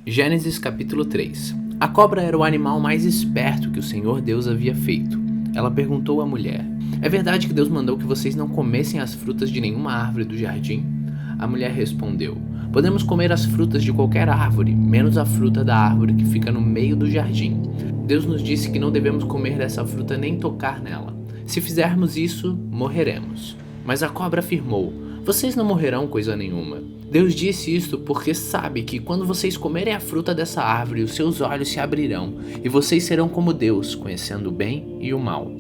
Gênesis capítulo 3. A cobra era o animal mais esperto que o Senhor Deus havia feito. Ela perguntou à mulher: "É verdade que Deus mandou que vocês não comessem as frutas de nenhuma árvore do jardim?" A mulher respondeu: "Podemos comer as frutas de qualquer árvore, menos a fruta da árvore que fica no meio do jardim. Deus nos disse que não devemos comer dessa fruta nem tocar nela. Se fizermos isso, morreremos." Mas a cobra afirmou: "Vocês não morrerão coisa nenhuma. Deus disse isto porque sabe que quando vocês comerem a fruta dessa árvore, os seus olhos se abrirão e vocês serão como Deus, conhecendo o bem e o mal."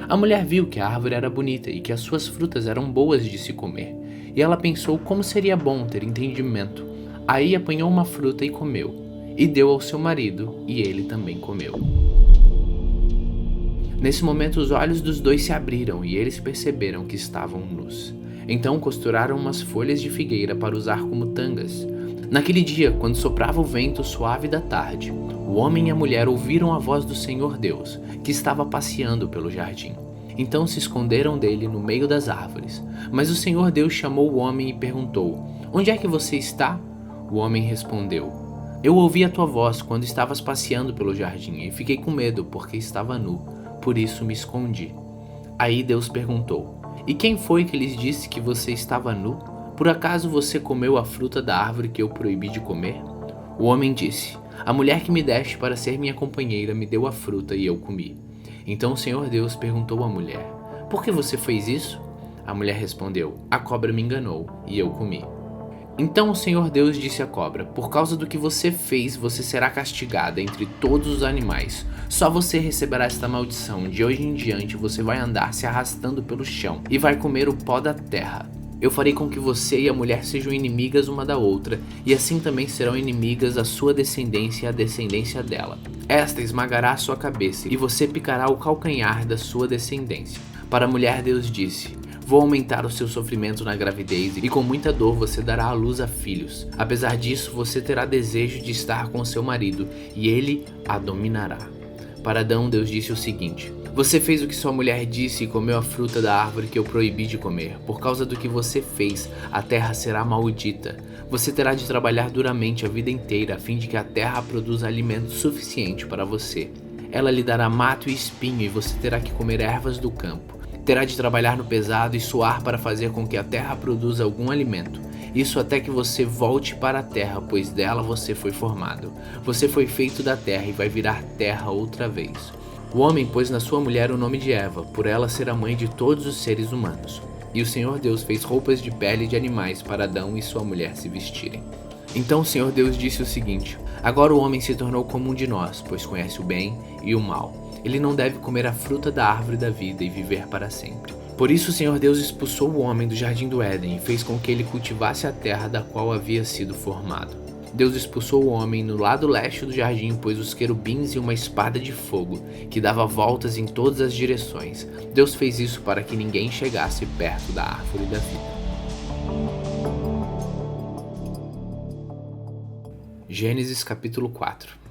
A mulher viu que a árvore era bonita e que as suas frutas eram boas de se comer, e ela pensou como seria bom ter entendimento. Aí apanhou uma fruta e comeu, e deu ao seu marido, e ele também comeu. Nesse momento os olhos dos dois se abriram e eles perceberam que estavam nus. Então costuraram umas folhas de figueira para usar como tangas. Naquele dia, quando soprava o vento suave da tarde, o homem e a mulher ouviram a voz do Senhor Deus, que estava passeando pelo jardim. Então se esconderam dele no meio das árvores. Mas o Senhor Deus chamou o homem e perguntou: "Onde é que você está?" O homem respondeu: "Eu ouvi a tua voz quando estavas passeando pelo jardim e fiquei com medo porque estava nu, por isso me escondi." Aí Deus perguntou: "E quem foi que lhes disse que você estava nu? Por acaso você comeu a fruta da árvore que eu proibi de comer?" O homem disse: "A mulher que me deste para ser minha companheira me deu a fruta e eu comi." Então o Senhor Deus perguntou à mulher: "Por que você fez isso?" A mulher respondeu: "A cobra me enganou e eu comi." Então o Senhor Deus disse à cobra: "Por causa do que você fez, você será castigada entre todos os animais. Só você receberá esta maldição. De hoje em diante você vai andar se arrastando pelo chão e vai comer o pó da terra. Eu farei com que você e a mulher sejam inimigas uma da outra, e assim também serão inimigas a sua descendência e a descendência dela. Esta esmagará a sua cabeça, e você picará o calcanhar da sua descendência." Para a mulher Deus disse: "Vou aumentar o seu sofrimento na gravidez e com muita dor você dará à luz a filhos. Apesar disso, você terá desejo de estar com seu marido e ele a dominará." Para Adão, Deus disse o seguinte: "Você fez o que sua mulher disse e comeu a fruta da árvore que eu proibi de comer. Por causa do que você fez, a terra será maldita. Você terá de trabalhar duramente a vida inteira a fim de que a terra produza alimento suficiente para você. Ela lhe dará mato e espinho e você terá que comer ervas do campo. Terá de trabalhar no pesado e suar para fazer com que a terra produza algum alimento. Isso até que você volte para a terra, pois dela você foi formado. Você foi feito da terra e vai virar terra outra vez." O homem pôs na sua mulher o nome de Eva, por ela ser a mãe de todos os seres humanos. E o Senhor Deus fez roupas de pele de animais para Adão e sua mulher se vestirem. Então o Senhor Deus disse o seguinte: "Agora o homem se tornou como um de nós, pois conhece o bem e o mal. Ele não deve comer a fruta da árvore da vida e viver para sempre." Por isso o Senhor Deus expulsou o homem do jardim do Éden e fez com que ele cultivasse a terra da qual havia sido formado. Deus expulsou o homem no lado leste do jardim e pôs os querubins e uma espada de fogo, que dava voltas em todas as direções. Deus fez isso para que ninguém chegasse perto da árvore da vida. Gênesis capítulo 4.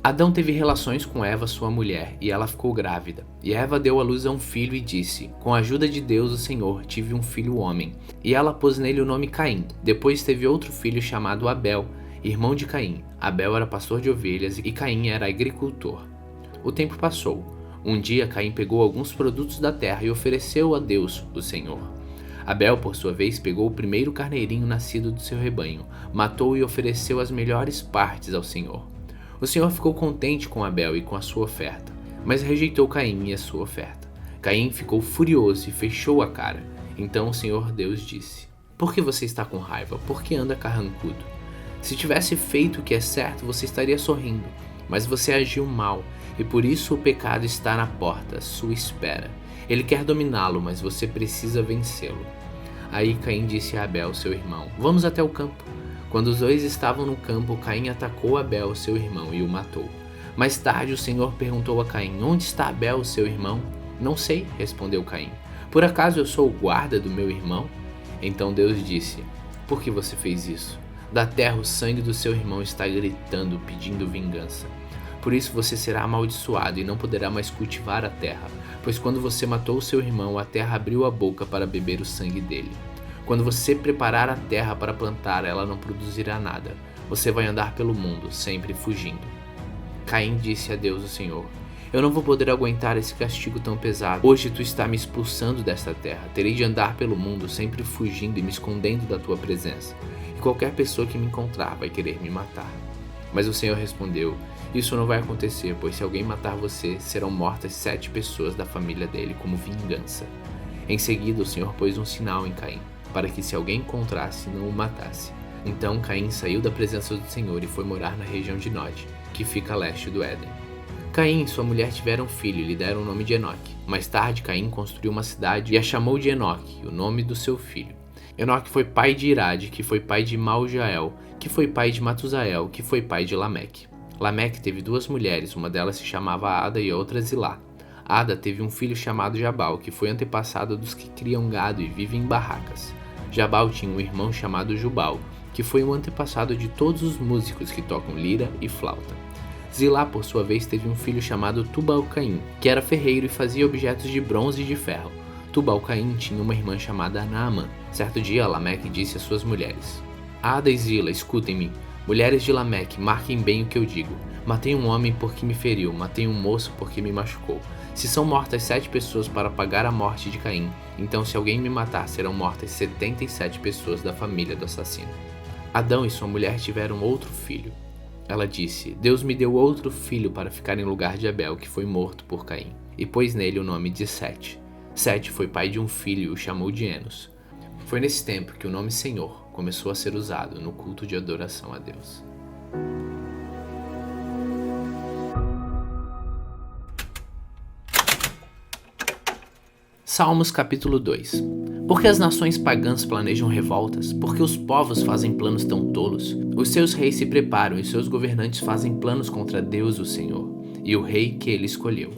Adão teve relações com Eva, sua mulher, e ela ficou grávida. E Eva deu à luz a um filho e disse: "Com a ajuda de Deus, o Senhor, tive um filho homem." E ela pôs nele o nome Caim. Depois teve outro filho chamado Abel, irmão de Caim. Abel era pastor de ovelhas e Caim era agricultor. O tempo passou. Um dia Caim pegou alguns produtos da terra e ofereceu a Deus, o Senhor. Abel, por sua vez, pegou o primeiro carneirinho nascido do seu rebanho, matou e ofereceu as melhores partes ao Senhor. O Senhor ficou contente com Abel e com a sua oferta, mas rejeitou Caim e a sua oferta. Caim ficou furioso e fechou a cara. Então o Senhor Deus disse: "Por que você está com raiva? Por que anda carrancudo? Se tivesse feito o que é certo, você estaria sorrindo. Mas você agiu mal, e por isso o pecado está na porta, à sua espera. Ele quer dominá-lo, mas você precisa vencê-lo." Aí Caim disse a Abel, seu irmão: "Vamos até o campo." Quando os dois estavam no campo, Caim atacou Abel, seu irmão, e o matou. Mais tarde o Senhor perguntou a Caim: "Onde está Abel, seu irmão?" "Não sei", respondeu Caim. "Por acaso eu sou o guarda do meu irmão?" Então Deus disse: "Por que você fez isso? Da terra o sangue do seu irmão está gritando, pedindo vingança. Por isso você será amaldiçoado e não poderá mais cultivar a terra, pois quando você matou seu irmão, a terra abriu a boca para beber o sangue dele. Quando você preparar a terra para plantar, ela não produzirá nada, você vai andar pelo mundo, sempre fugindo. Caim disse a Deus, o Senhor: eu não vou poder aguentar esse castigo tão pesado. Hoje tu está me expulsando desta terra. Terei de andar pelo mundo, sempre fugindo e me escondendo da tua presença. E qualquer pessoa que me encontrar vai querer me matar. Mas o Senhor respondeu: isso não vai acontecer, pois se alguém matar você, serão mortas 7 pessoas da família dele como vingança. Em seguida, o Senhor pôs um sinal em Caim, para que se alguém encontrasse, não o matasse. Então Caim saiu da presença do Senhor e foi morar na região de Nod, que fica a leste do Éden. Caim e sua mulher tiveram um filho e lhe deram o nome de Enoque. Mais tarde, Caim construiu uma cidade e a chamou de Enoque, o nome do seu filho. Enoque foi pai de Irade, que foi pai de Maljael, que foi pai de Matusael, que foi pai de Lameque. Lameque teve 2 mulheres, uma delas se chamava Ada e a outra Zilá. Ada teve um filho chamado Jabal, que foi antepassado dos que criam gado e vivem em barracas. Jabal tinha um irmão chamado Jubal, que foi um antepassado de todos os músicos que tocam lira e flauta. Zilá, por sua vez, teve um filho chamado Tubal-Caim, que era ferreiro e fazia objetos de bronze e de ferro. Tubal-Caim tinha uma irmã chamada Naamã. Certo dia, Lameque disse às suas mulheres: Ada e Zila, escutem-me. Mulheres de Lameque, marquem bem o que eu digo. Matei um homem porque me feriu, matei um moço porque me machucou. Se são mortas 7 pessoas para pagar a morte de Caim, então se alguém me matar, serão mortas 77 pessoas da família do assassino. Adão e sua mulher tiveram outro filho. Ela disse: Deus me deu outro filho para ficar em lugar de Abel, que foi morto por Caim, e pôs nele o nome de Sete. Sete foi pai de um filho e o chamou de Enos. Foi nesse tempo que o nome Senhor começou a ser usado no culto de adoração a Deus. Salmos capítulo 2. Porque as nações pagãs planejam revoltas? Porque os povos fazem planos tão tolos? Os seus reis se preparam e seus governantes fazem planos contra Deus, o Senhor, e o rei que ele escolheu.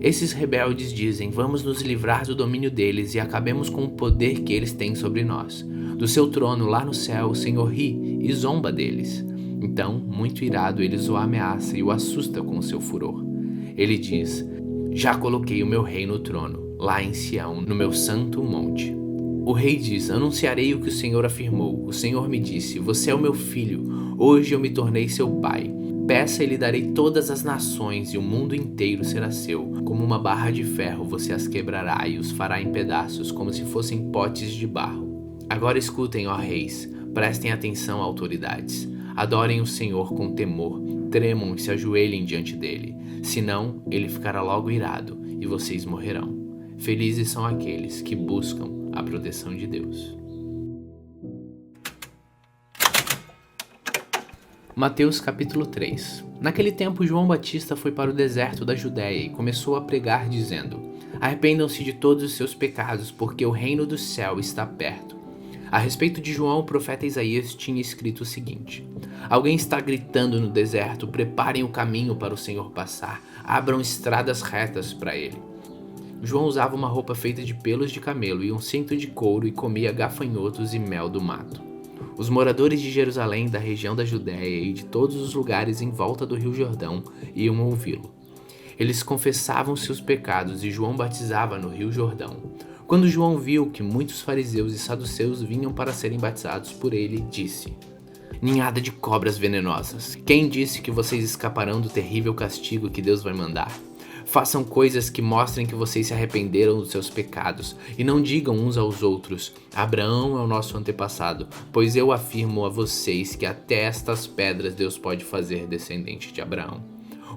Esses rebeldes dizem: vamos nos livrar do domínio deles e acabemos com o poder que eles têm sobre nós. Do seu trono lá no céu, o Senhor ri e zomba deles. Então, muito irado, ele o ameaça e o assusta com o seu furor. Ele diz: já coloquei o meu rei no trono, lá em Sião, no meu santo monte. O rei diz: anunciarei o que o Senhor afirmou. O Senhor me disse: você é o meu filho, hoje eu me tornei seu pai. Peça e lhe darei todas as nações, e o mundo inteiro será seu. Como uma barra de ferro você as quebrará e os fará em pedaços, como se fossem potes de barro. Agora escutem, ó reis, prestem atenção, autoridades. Adorem o Senhor com temor, tremam e se ajoelhem diante dele. Senão, ele ficará logo irado, e vocês morrerão. Felizes são aqueles que buscam a proteção de Deus. Mateus capítulo 3. Naquele tempo, João Batista foi para o deserto da Judéia e começou a pregar, dizendo: arrependam-se de todos os seus pecados, porque o reino do céu está perto. A respeito de João, o profeta Isaías tinha escrito o seguinte: alguém está gritando no deserto, preparem o caminho para o Senhor passar, abram estradas retas para ele. João usava uma roupa feita de pelos de camelo e um cinto de couro e comia gafanhotos e mel do mato. Os moradores de Jerusalém, da região da Judéia e de todos os lugares em volta do Rio Jordão iam ouvi-lo. Eles confessavam seus pecados e João batizava no Rio Jordão. Quando João viu que muitos fariseus e saduceus vinham para serem batizados por ele, disse: ninhada de cobras venenosas, quem disse que vocês escaparão do terrível castigo que Deus vai mandar? Façam coisas que mostrem que vocês se arrependeram dos seus pecados, e não digam uns aos outros: Abraão é o nosso antepassado, pois eu afirmo a vocês que até estas pedras Deus pode fazer descendente de Abraão.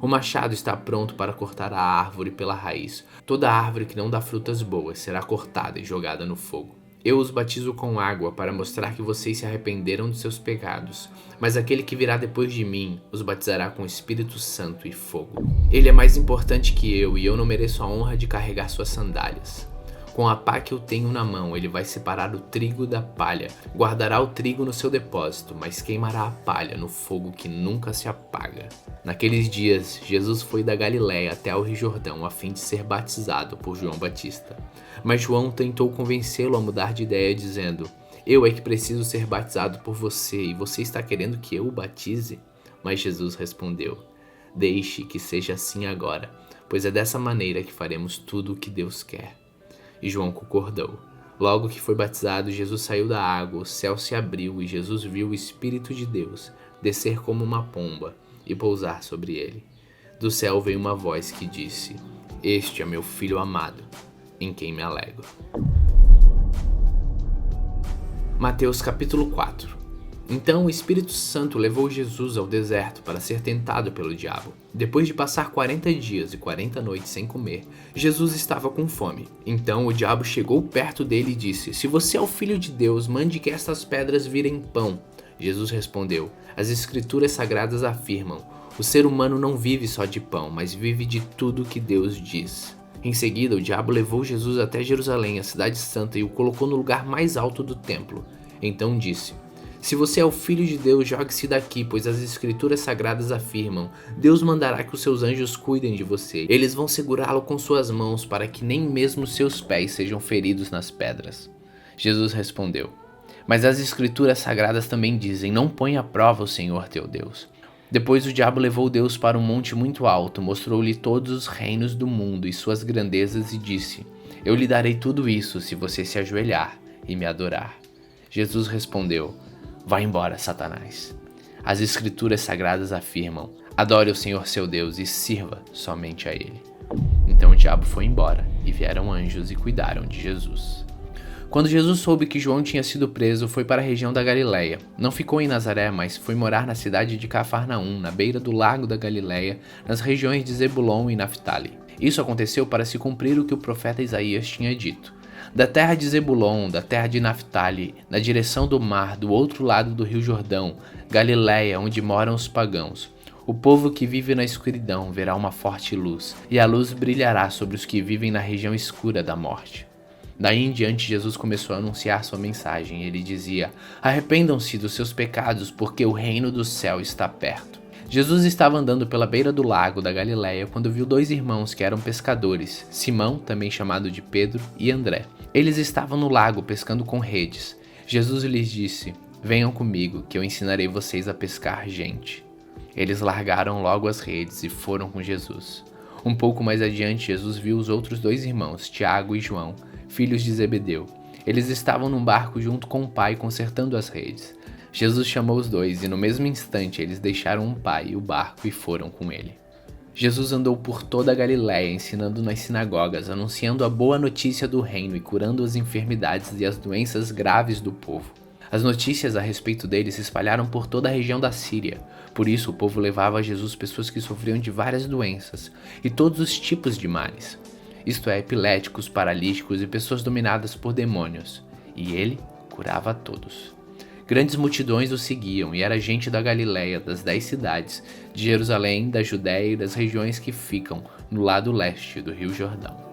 O machado está pronto para cortar a árvore pela raiz. Toda árvore que não dá frutas boas será cortada e jogada no fogo. Eu os batizo com água para mostrar que vocês se arrependeram dos seus pecados, mas aquele que virá depois de mim os batizará com Espírito Santo e fogo. Ele é mais importante que eu e eu não mereço a honra de carregar suas sandálias. Com a pá que eu tenho na mão, ele vai separar o trigo da palha, guardará o trigo no seu depósito, mas queimará a palha no fogo que nunca se apaga. Naqueles dias, Jesus foi da Galiléia até ao Rio Jordão a fim de ser batizado por João Batista. Mas João tentou convencê-lo a mudar de ideia, dizendo: eu é que preciso ser batizado por você, e você está querendo que eu o batize? Mas Jesus respondeu: deixe que seja assim agora, pois é dessa maneira que faremos tudo o que Deus quer. E João concordou. Logo que foi batizado, Jesus saiu da água, o céu se abriu e Jesus viu o Espírito de Deus descer como uma pomba e pousar sobre ele. Do céu veio uma voz que disse: Este é meu Filho amado, em quem me alegro. Mateus capítulo 4. Então o Espírito Santo levou Jesus ao deserto para ser tentado pelo diabo. Depois de passar 40 dias e 40 noites sem comer, Jesus estava com fome. Então o diabo chegou perto dele e disse: Se você é o Filho de Deus, mande que estas pedras virem pão. Jesus respondeu: As Escrituras Sagradas afirmam: o ser humano não vive só de pão, mas vive de tudo que Deus diz. Em seguida, o diabo levou Jesus até Jerusalém, a cidade santa, e o colocou no lugar mais alto do templo. Então disse: Se você é o Filho de Deus, jogue-se daqui, pois as Escrituras Sagradas afirmam: Deus mandará que os seus anjos cuidem de você. Eles vão segurá-lo com suas mãos, para que nem mesmo seus pés sejam feridos nas pedras. Jesus respondeu: Mas as Escrituras Sagradas também dizem: Não ponha à prova o Senhor teu Deus. Depois o diabo levou Deus para um monte muito alto, mostrou-lhe todos os reinos do mundo e suas grandezas e disse: Eu lhe darei tudo isso se você se ajoelhar e me adorar. Jesus respondeu: Vá embora, Satanás. As Escrituras Sagradas afirmam: Adore o Senhor seu Deus e sirva somente a Ele. Então o diabo foi embora e vieram anjos e cuidaram de Jesus. Quando Jesus soube que João tinha sido preso, foi para a região da Galileia. Não ficou em Nazaré, mas foi morar na cidade de Cafarnaum, na beira do lago da Galileia, nas regiões de Zebulon e Naftali. Isso aconteceu para se cumprir o que o profeta Isaías tinha dito. Da terra de Zebulon, da terra de Naftali, na direção do mar, do outro lado do rio Jordão, Galileia, onde moram os pagãos. O povo que vive na escuridão verá uma forte luz, e a luz brilhará sobre os que vivem na região escura da morte. Daí em diante, Jesus começou a anunciar sua mensagem. Ele dizia: Arrependam-se dos seus pecados, porque o reino do céu está perto. Jesus estava andando pela beira do lago da Galileia quando viu dois irmãos que eram pescadores, Simão, também chamado de Pedro, e André. Eles estavam no lago pescando com redes. Jesus lhes disse: Venham comigo, que eu ensinarei vocês a pescar gente. Eles largaram logo as redes e foram com Jesus. Um pouco mais adiante, Jesus viu os outros dois irmãos, Tiago e João, filhos de Zebedeu. Eles estavam num barco junto com o pai consertando as redes. Jesus chamou os dois e no mesmo instante eles deixaram o pai e o barco e foram com ele. Jesus andou por toda a Galiléia, ensinando nas sinagogas, anunciando a boa notícia do reino e curando as enfermidades e as doenças graves do povo. As notícias a respeito dele se espalharam por toda a região da Síria. Por isso o povo levava a Jesus pessoas que sofriam de várias doenças e todos os tipos de males. Isto é, epiléticos, paralíticos e pessoas dominadas por demônios. E ele curava a todos. Grandes multidões o seguiam, e era gente da Galiléia, das 10 cidades, de Jerusalém, da Judéia e das regiões que ficam no lado leste do Rio Jordão.